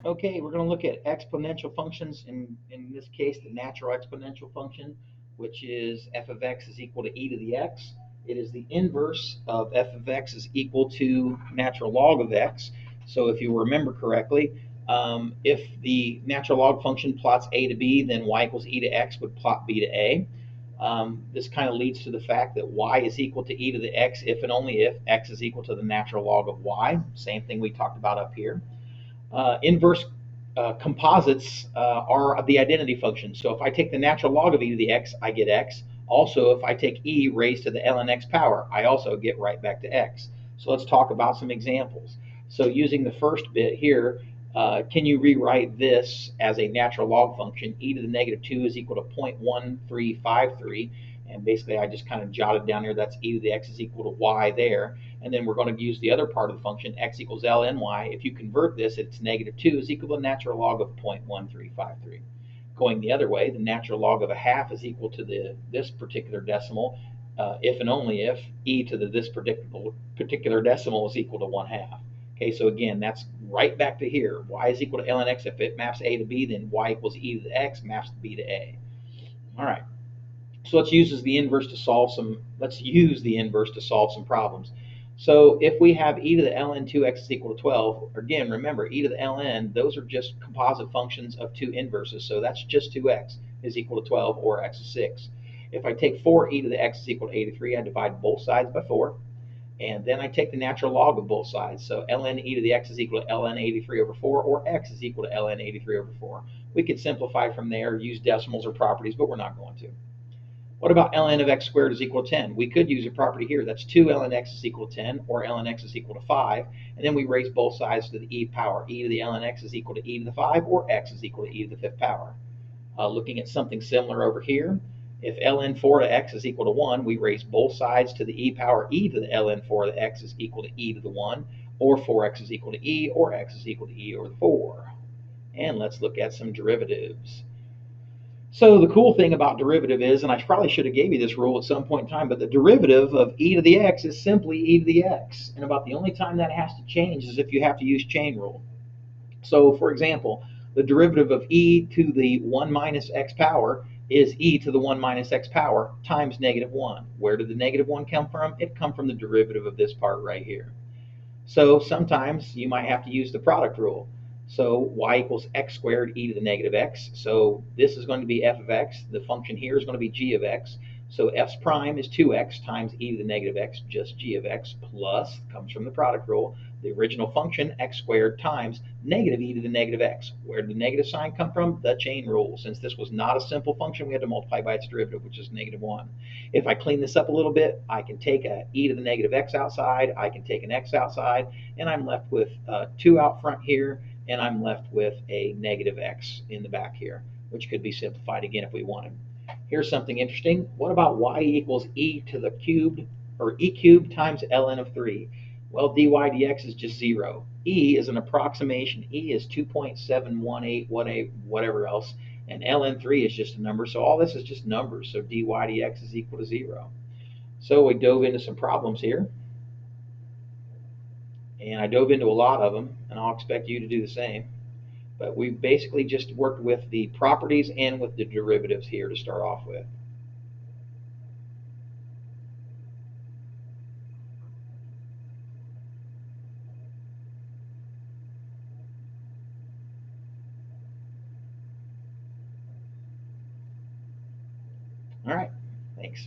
Okay, we're going to look at exponential functions, in this case, the natural exponential function, which is f of x is equal to e to the x. It is the inverse of f of x is equal to natural log of x. So if you remember correctly, if the natural log function plots a to b, then y equals e to x would plot b to a. This kind of leads to the fact that y is equal to e to the x if and only if x is equal to the natural log of y. Same thing we talked about up here. Inverse composites are the identity function. So if I take the natural log of e to the x, I get x. Also, if I take e raised to the ln x power, I also get right back to x. So let's talk about some examples. So using the first bit here, can you rewrite this as a natural log function? E to the negative 2 is equal to 0.1353. And basically, I just kind of jotted down here, that's e to the x is equal to y there. And then we're going to use the other part of the function, x equals lny. If you convert this, it's negative 2 is equal to the natural log of 0.1353. Going the other way, the natural log of a half is equal to this particular decimal, if and only if e to this particular decimal is equal to 1/2. Okay, so again, that's right back to here. Y is equal to ln x. If it maps a to b, then y equals e to the x maps b to a. All right. So let's use the inverse to solve some problems. So if we have e to the ln 2x is equal to 12, again, remember, e to the ln, those are just composite functions of two inverses. So that's just 2x is equal to 12, or x is 6. If I take 4e to the x is equal to 83, I divide both sides by 4. And then I take the natural log of both sides. So ln e to the x is equal to ln 83 over 4, or x is equal to ln 83 over 4. We could simplify from there, use decimals or properties, but we're not going to. What about ln of x squared is equal to 10? We could use a property here. That's 2 ln x is equal to 10, or ln x is equal to 5. And then we raise both sides to the e power. E to the ln x is equal to e to the 5, or x is equal to e to the 5th power. Looking at something similar over here, if ln 4 to x is equal to 1, we raise both sides to the e power. E to the ln 4 to x is equal to e to the 1, or 4x is equal to e, or x is equal to e over the 4. And let's look at some derivatives. So the cool thing about derivative is, and I probably should have gave you this rule at some point in time, but the derivative of e to the x is simply e to the x. And about the only time that has to change is if you have to use chain rule. So for example, the derivative of e to the 1 minus x power is e to the 1 minus x power times negative 1. Where did the negative 1 come from? It come from the derivative of this part right here. So sometimes you might have to use the product rule. So y equals x squared e to the negative x. So this is going to be f of x. The function here is going to be g of x. So f's prime is 2x times e to the negative x, just g of x, plus, comes from the product rule, the original function, x squared, times negative e to the negative x. Where did the negative sign come from? The chain rule. Since this was not a simple function, we had to multiply by its derivative, which is negative 1. If I clean this up a little bit, I can take a e to the negative x outside, I can take an x outside, and I'm left with 2 out front here, and I'm left with a negative x in the back here, which could be simplified again if we wanted. Here's something interesting. What about y equals e to the cubed, or e cubed times ln of 3? Well, dy dx is just 0. E is an approximation. E is 2.718 whatever else, and ln 3 is just a number. So all this is just numbers. So dy dx is equal to 0. So we dove into some problems here, and I dove into a lot of them, and I'll expect you to do the same. But we basically just worked with the properties and with the derivatives here to start off with. All right, thanks.